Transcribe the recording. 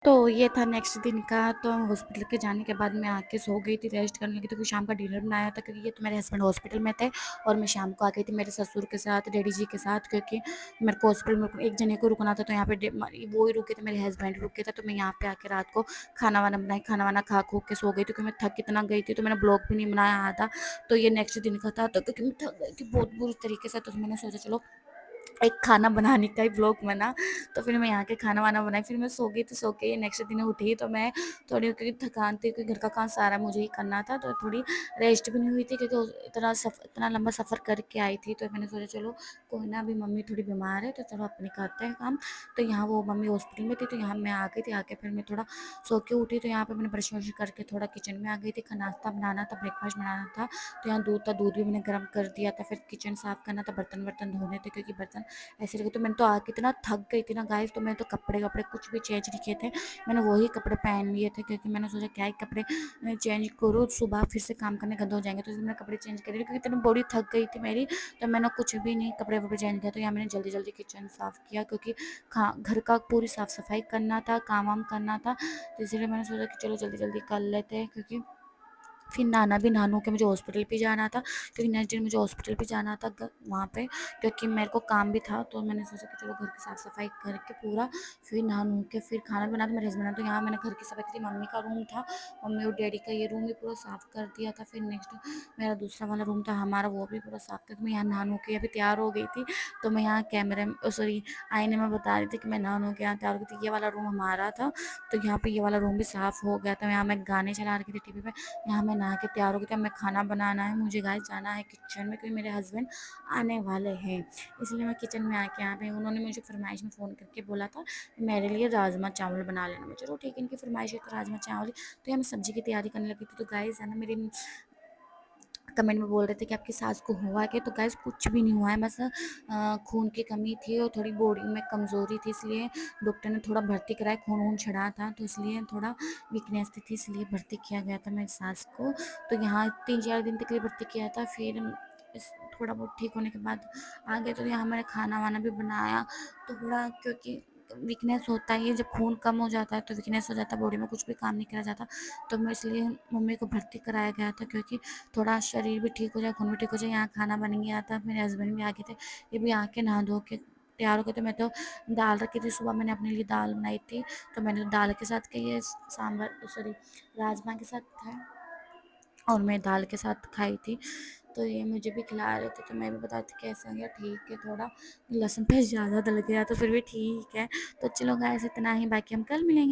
तो ये था नेक्स्ट दिन का। तो हॉस्पिटल के जाने के बाद मैं आके सो गई थी, रेस्ट करने लगी थी, क्योंकि शाम का डिनर बनाया था, क्योंकि ये तो मेरे हस्बैंड हॉस्पिटल में थे और मैं शाम को आ गई थी मेरे ससुर के साथ, डैडी जी के साथ, क्योंकि मेरे को हॉस्पिटल में एक जने को रुकना था। तो यहाँ पे वो ही रुके थे, मेरे हस्बैंड रुके थे। तो मैं यहाँ पे आके रात को खाना वाना बनाई, खाना वाना खा खो के सो गई थी, क्योंकि मैं थक कितना गई थी। तो मैंने ब्लॉग भी नहीं बनाया आधा। तो ये नेक्स्ट दिन का था, तो क्योंकि मैं थक गई थी बहुत बुरी तरीके से, तो मैंने सोचा चलो एक खाना बनाने का ही ब्लॉग बना। तो फिर मैं यहाँ के खाना वाना बनाई, फिर मैं सो गई। तो सो के नेक्स्ट दिन उठी तो मैं थोड़ी, क्योंकि थकान थी, क्योंकि घर का काम सारा मुझे ही करना था, तो थोड़ी रेस्ट भी नहीं हुई थी, क्योंकि इतना लंबा सफ़र करके आई थी। तो मैंने सोचा चलो कोई ना, अभी मम्मी थोड़ी बीमार है, तो चलो अपने करते हैं काम। तो यहाँ वो मम्मी हॉस्पिटल में थी, तो यहाँ मैं आ गई थी। आके फिर मैं थोड़ा सो के उठी, तो यहाँ पर मैंने ब्रश व्रश करके थोड़ा किचन में आ गई थी। नाश्ता बनाना था, ब्रेकफास्ट बनाना था। तो यहाँ दूध था, दूध भी मैंने गर्म कर दिया था। फिर किचन साफ़ करना था, बर्तन वर्तन धोने थे, क्योंकि बर्तन ऐसे लगे। तो मैंने तो आके इतना थक गई थी ना गाइस, तो मैं तो कपड़े कपड़े कुछ भी चेंज नहीं किए थे, मैंने वही कपड़े पहन लिए थे, क्योंकि मैंने सोचा क्या ही कपड़े चेंज करूँ, सुबह फिर से काम करने गंदे हो जाएंगे। तो इसलिए मैंने कपड़े चेंज करे, क्योंकि इतनी बॉडी थक गई थी मेरी। तो मैंने कुछ भी नहीं कपड़े वपड़े चेंज किया। तो यहाँ मैंने जल्दी जल्दी किचन साफ़ किया, क्योंकि घर का पूरी साफ़ सफाई करना था, काम वाम करना था। तो इसलिए मैंने सोचा कि चलो जल्दी जल्दी कर लेते हैं, क्योंकि फिर नानू के मुझे हॉस्पिटल भी जाना था, क्योंकि नेक्स्ट दिन मुझे हॉस्पिटल भी जाना था वहाँ पे, क्योंकि मेरे को काम भी था। तो मैंने सोचा कि चलो घर की साफ़ सफाई करके पूरा, फिर नहा के फिर खाना बना था मेरे हस्बैंड। तो यहाँ मैंने घर की सफाई की थी, मम्मी का रूम था, मम्मी और डैडी का ये रूम भी पूरा साफ़ कर दिया था। फिर नेक्स्ट मेरा दूसरा वाला रूम था हमारा, वो भी पूरा साफ़ कर। मैं यहाँ नहा के अभी तैयार हो गई थी। तो मैं यहाँ कैमरे में सॉरी आईने में बता रही थी कि मैं नहा के यहाँ तैयार हो गई थी। ये वाला रूम हमारा था, तो यहाँ पे ये वाला रूम भी साफ़ हो गया था। यहाँ मैं गाने चला रखी थी टीवी पे। यहाँ मैं नहा के तैयार हो गई थी। अब मैं खाना बनाना है मुझे गाइस, जाना है किचन में, क्योंकि मेरे हस्बैंड आने वाले हैं। इसलिए मैं किचन में आके यहाँ पे, उन्होंने मुझे फरमाइश में फ़ोन करके बोला था मेरे लिए राजमा चावल बना लेना। मैं चलो ठीक है, इनकी फरमाइश है तो राजमा चावल ही। तो यहाँ मैं सब्ज़ी की तैयारी करने लगी थी। तो गाइस है ना, मेरी कमेंट में बोल रहे थे कि आपकी सास को हुआ क्या। तो गैस कुछ भी नहीं हुआ है, बस खून की कमी थी और थोड़ी बॉडी में कमज़ोरी थी, इसलिए डॉक्टर ने थोड़ा भर्ती कराया, खून वून चढ़ा था, तो इसलिए थोड़ा वीकनेस थी, इसलिए भर्ती किया गया था मेरी सास को। तो यहाँ 3-4 दिन तक के लिए भर्ती किया था। फिर थोड़ा बहुत ठीक होने के बाद आ गए। तो यहाँ मैंने खाना वाना भी बनाया, तो थोड़ा, क्योंकि वीकनेस होता ही है, जब खून कम हो जाता है तो वीकनेस हो जाता है, बॉडी में कुछ भी काम नहीं करा जाता। तो मैं इसलिए मम्मी को भर्ती कराया गया था, क्योंकि थोड़ा शरीर भी ठीक हो जाए, खून भी ठीक हो जाए। यहाँ खाना बन गया था, मेरे हस्बैंड भी आ गए थे, ये भी आके नहा धो के तैयार हो गए थे। मैं तो दाल रखी थी, सुबह मैंने अपने लिए दाल बनाई थी, तो मैंने दाल के साथ के ये सांभर सॉरी राजमा के साथ खाया, और मैं दाल के साथ खाई थी। तो ये मुझे भी खिला रहे थे, तो मैं भी बताती कैसा हो गया। ठीक है, थोड़ा लहसुन पे ज़्यादा डल गया तो फिर भी ठीक है। तो चलो गाइस इतना ही, बाकी हम कल मिलेंगे।